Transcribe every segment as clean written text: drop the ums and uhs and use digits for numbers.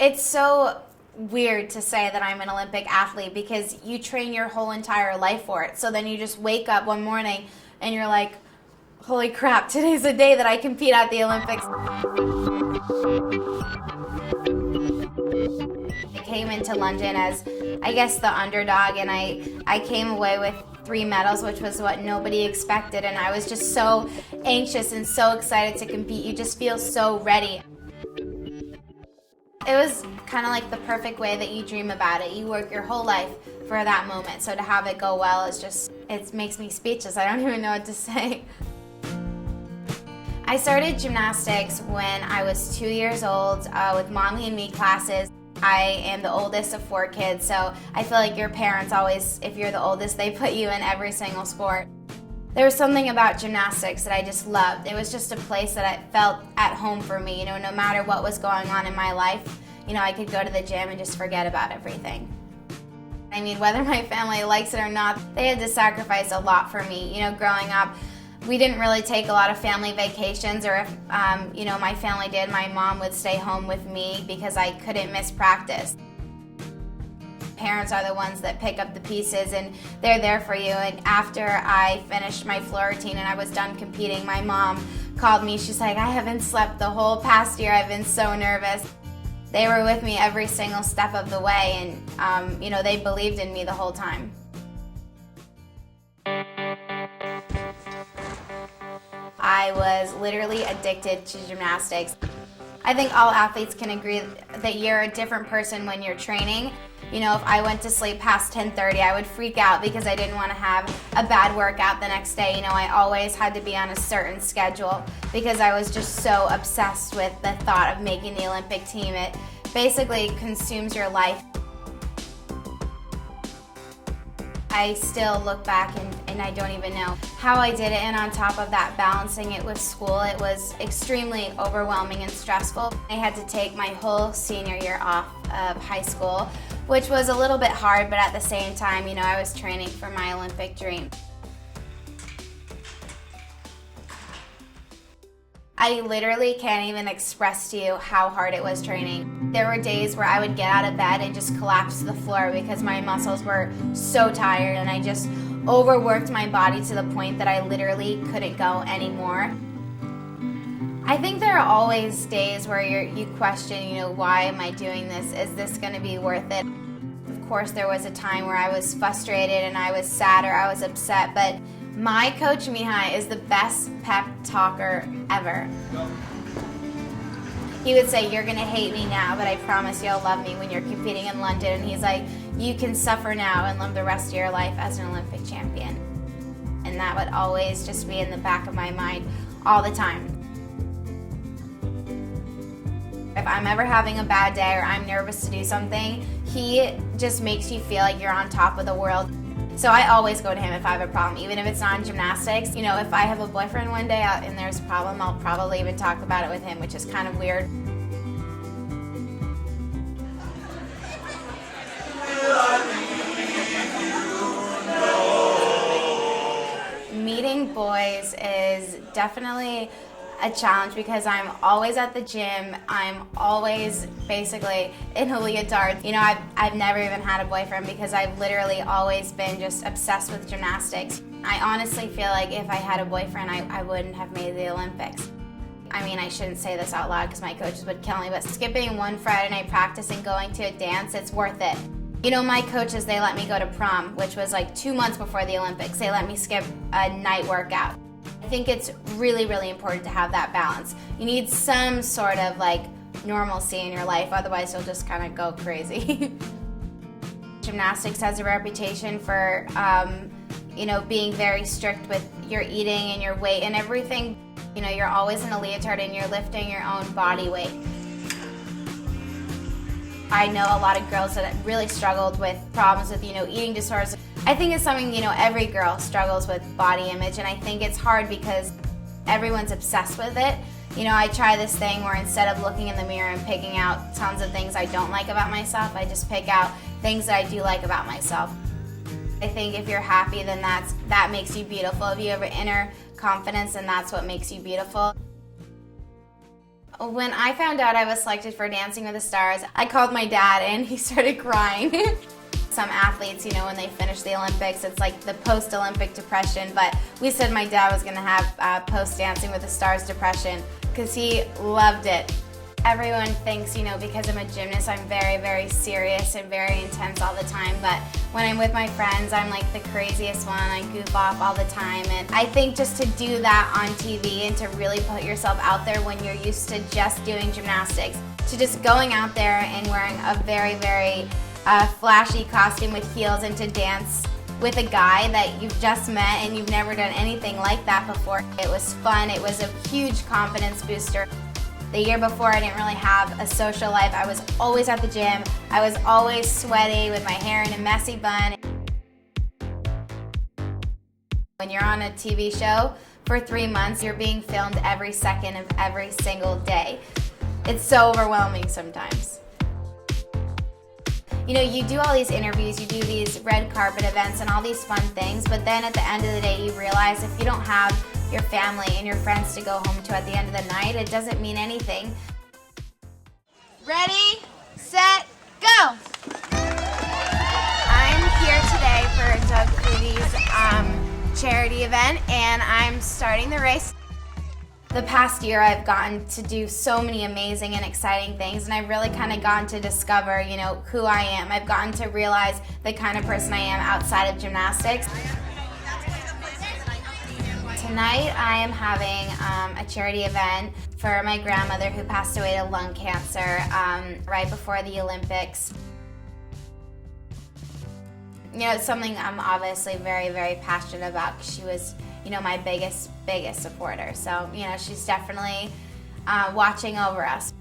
It's so weird to say that I'm an Olympic athlete because you train your whole entire life for it. So then you just wake up one morning and you're like, holy crap, today's the day that I compete at the Olympics. I came into London as, I guess, the underdog, and I came away with 3 medals, which was what nobody expected, and I was just so anxious and so excited to compete. You just feel so ready. It was kind of like the perfect way that you dream about it. You work your whole life for that moment, so to have it go well is just, it makes me speechless. I don't even know what to say. I started gymnastics when I was 2 years old with Mommy and Me classes. I am the oldest of 4 kids, so I feel like your parents always, if you're the oldest, they put you in every single sport. There was something about gymnastics that I just loved. It was just a place that I felt at home for me. You know, no matter what was going on in my life, you know, I could go to the gym and just forget about everything. I mean, whether my family likes it or not, they had to sacrifice a lot for me. You know, growing up, we didn't really take a lot of family vacations, or if, you know, my family did, my mom would stay home with me because I couldn't miss practice. Parents are the ones that pick up the pieces and they're there for you. And after I finished my floor routine and I was done competing, my mom called me. She's like, I haven't slept the whole past year. I've been so nervous. They were with me every single step of the way, and you know, they believed in me the whole time. I was literally addicted to gymnastics. I think all athletes can agree that you're a different person when you're training. You know, if I went to sleep past 10:30, I would freak out because I didn't want to have a bad workout the next day. You know, I always had to be on a certain schedule because I was just so obsessed with the thought of making the Olympic team. It basically consumes your life. I still look back and I don't even know how I did it, and on top of that, balancing it with school, it was extremely overwhelming and stressful. I had to take my whole senior year off of high school, which was a little bit hard, but at the same time, you know, I was training for my Olympic dream. I literally can't even express to you how hard it was training. There were days where I would get out of bed and just collapse to the floor because my muscles were so tired, and I just overworked my body to the point that I literally couldn't go anymore. I think there are always days where you question, you know, why am I doing this? Is this going to be worth it? Of course, there was a time where I was frustrated and I was sad or I was upset, but my coach, Mihai, is the best pep talker ever. He would say, you're going to hate me now, but I promise you'll love me when you're competing in London. And he's like, you can suffer now and live the rest of your life as an Olympic champion. And that would always just be in the back of my mind all the time. If I'm ever having a bad day or I'm nervous to do something, he just makes you feel like you're on top of the world. So I always go to him if I have a problem, even if it's not in gymnastics. You know, if I have a boyfriend one day and there's a problem, I'll probably even talk about it with him, which is kind of weird. Meeting boys is definitely a challenge because I'm always at the gym. I'm always basically in a leotard. You know, I've never even had a boyfriend because I've literally always been just obsessed with gymnastics. I honestly feel like if I had a boyfriend, I wouldn't have made the Olympics. I mean, I shouldn't say this out loud because my coaches would kill me, but skipping one Friday night practice and going to a dance, it's worth it. You know, my coaches, they let me go to prom, which was like 2 months before the Olympics. They let me skip a night workout. I think it's really, really important to have that balance. You need some sort of like normalcy in your life, otherwise you'll just kind of go crazy. Gymnastics has a reputation for, you know, being very strict with your eating and your weight and everything. You know, you're always in a leotard and you're lifting your own body weight. I know a lot of girls that really struggled with problems with, you know, eating disorders. I think it's something, you know, every girl struggles with body image, and I think it's hard because everyone's obsessed with it. You know, I try this thing where instead of looking in the mirror and picking out tons of things I don't like about myself, I just pick out things that I do like about myself. I think if you're happy, then that makes you beautiful. If you have inner confidence, then that's what makes you beautiful. When I found out I was selected for Dancing with the Stars, I called my dad and he started crying. Some athletes, when they finish the Olympics, it's like the post-Olympic depression, but we said my dad was going to have post-Dancing with the Stars depression because he loved it. Everyone thinks, because I'm a gymnast, I'm very, very serious and very intense all the time, but when I'm with my friends, I'm like the craziest one. I goof off all the time, and I think just to do that on TV and to really put yourself out there when you're used to just doing gymnastics, to just going out there and wearing a very, very flashy costume with heels and to dance with a guy that you've just met and you've never done anything like that before. It was fun. It was a huge confidence booster. The year before, I didn't really have a social life. I was always at the gym. I was always sweaty with my hair in a messy bun. When you're on a TV show for 3 months, you're being filmed every second of every single day. It's so overwhelming sometimes. You do all these interviews, you do these red carpet events and all these fun things, but then at the end of the day, you realize if you don't have your family and your friends to go home to at the end of the night, it doesn't mean anything. Ready, set, go! I'm here today for Doug Clutie's charity event, and I'm starting the race. The past year, I've gotten to do so many amazing and exciting things, and I've really kind of gotten to discover, who I am. I've gotten to realize the kind of person I am outside of gymnastics. Tonight, I am having a charity event for my grandmother who passed away to lung cancer right before the Olympics. It's something I'm obviously very, very passionate about because she was, my biggest supporter. So, she's definitely watching over us.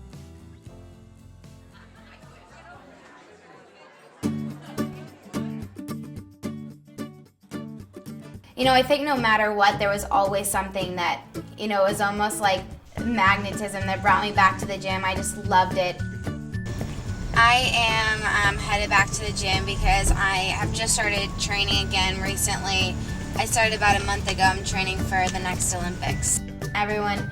I think no matter what, there was always something that, it was almost like magnetism that brought me back to the gym. I just loved it. I am headed back to the gym because I have just started training again recently. I started about a month ago. I'm training for the next Olympics. Everyone,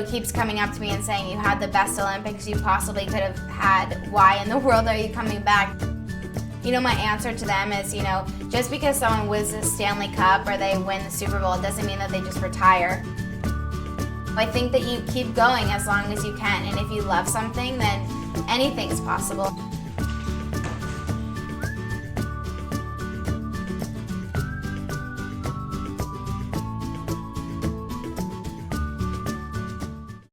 keeps coming up to me and saying, you had the best Olympics you possibly could have had. Why in the world are you coming back? My answer to them is, just because someone wins the Stanley Cup or they win the Super Bowl, it doesn't mean that they just retire. I think that you keep going as long as you can, and if you love something, then anything's possible.